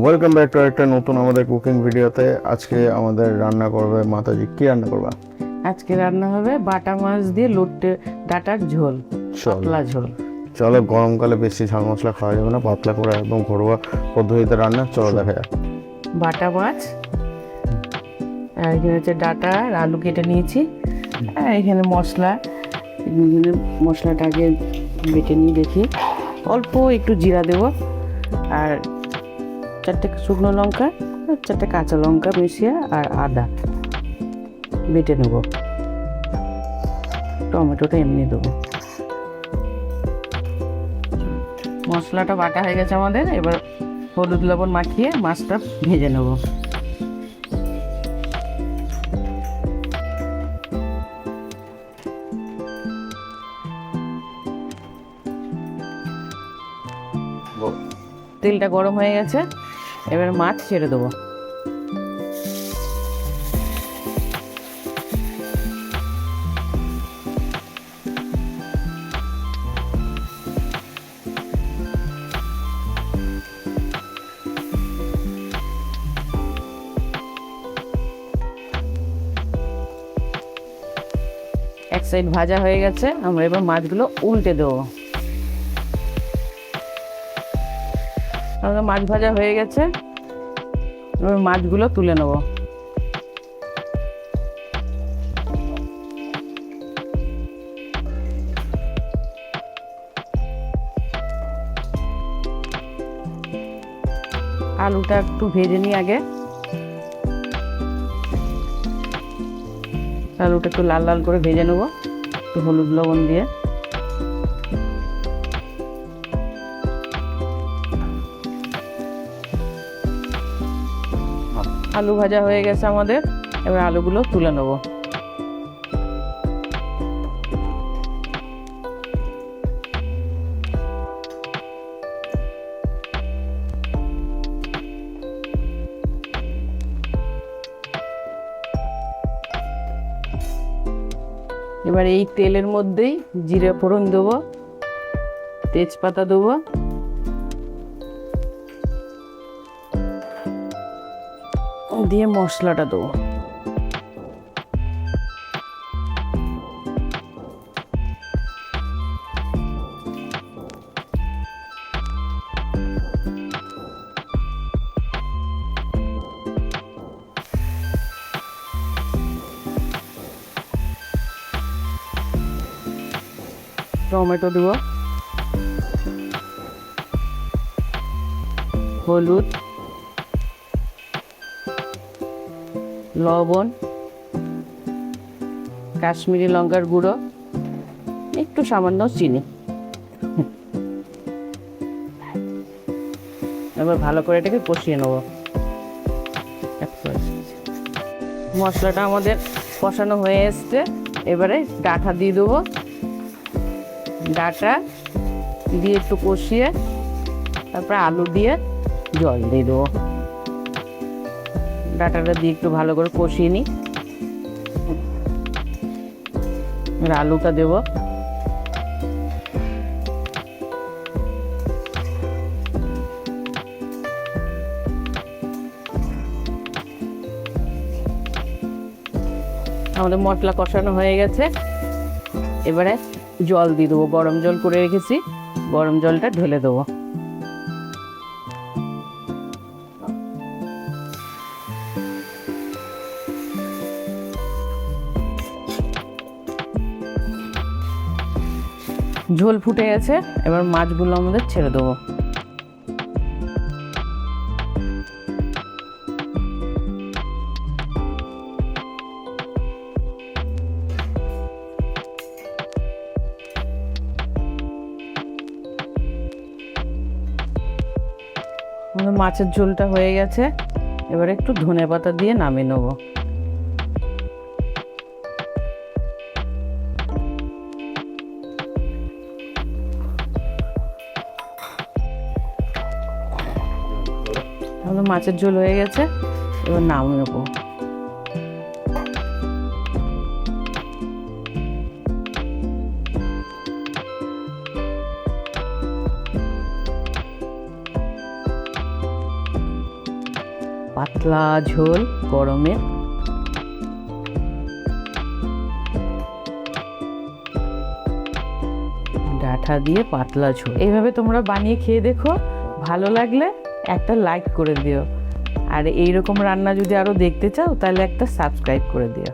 Welcome back to একটা নতুন আমাদের কুকিং ভিডিওতে। আজকে আমাদের রান্না করবে মাতাজি। কি রান্না করবা? আজকে রান্না হবে বাটা মাছ দিয়ে লোটে ডাটার ঝোল, চলো পাতলা ঝোল। চলো, গরমকালে বেশি ঝাল মশলা খাওয়া যাবে না, পাতলা করে একদম ঘরোয়া পদ্ধতিতে রান্না। চলো দেখা যাক। বাটা মাছ আর এখানে হচ্ছে ডাটা আর আলু কেটে নিয়েছি। আর এখানে মশলা, এখানে মশলাটাকে বেটে নিয়ে দেখি। অল্প একটু জিরা দেব আর 4টে শুকনো লঙ্কা আর 4টে কাঁচা লঙ্কা মিশিয়ে আর আদা বেটে নেব। টমেটোটা এমনি দেবো। মশলাটা বাটা হয়ে গেছে আমাদের, এবার হলুদ লবণ মাখিয়ে মাছটা ভেজে নেব। তেলটা গরম হয়ে গেছে, এবার মাছ ছেড়ে দেবো। এক সাইড ভাজা হয়ে গেছে, আমরা এবার মাছগুলো উল্টে দেবো। আমাদের মাছ ভাজা হয়ে গেছে, এবার মাছগুলো তুলে নেব। আলুটা একটু ভেজে নিই আগে। আলুটা একটু লাল লাল করে ভেজে নেব একটু হলুদ লবণ দিয়ে। আলু ভাজা হয়ে গেছে আমাদের, এবার আলুগুলো তুলে নেব। এবার এই তেলের মধ্যেই জিরে ফোড়ন দেবো, তেজপাতা দেবো, দিয়ে মশলাটা দেবো। টমেটো দেবো, হলুদ, লবণ, কাশ্মীরি লঙ্কার গুঁড়ো, একটু সামান্য চিনি। এবার ভালো করে এটাকে কষিয়ে নেব। মশলাটা আমাদের কষানো হয়ে এসছে, এবারে ডাঁটা দিয়ে দেবো। ডাঁটা দিয়ে একটু কষিয়ে তারপরে আলু দিয়ে জল দিয়ে দেবো। ডাঁটাটা দিয়ে একটু ভালো করে কষিয়ে নিই। এবার আলুটা দেবো। আমাদের মশলা কষানো হয়ে গেছে, এবারে জল দিয়ে দেবো। গরম জল করে রেখেছি, গরম জলটা ঢেলে দেবো। ঝোল ফুটে গেছে, এবার মাছগুলো আমাদের ছেড়ে দেবো। আমাদের মাছের ঝোলটা হয়ে গেছে, এবার একটু ধনেপাতা দিয়ে নামিয়ে নেব। আমাদের মাছের ঝোল হয়ে গেছে, এবার নামিয়ে নেবো। পাতলা ঝোল গরমে। ডাঁটা দিয়ে পাতলা ঝোল, এইভাবে তোমরা বানিয়ে খেয়ে দেখো। ভালো লাগলে একটা লাইক করে দিও, আর এইরকম রান্না যদি আরও দেখতে চাও তাহলে একটা সাবস্ক্রাইব করে দিও।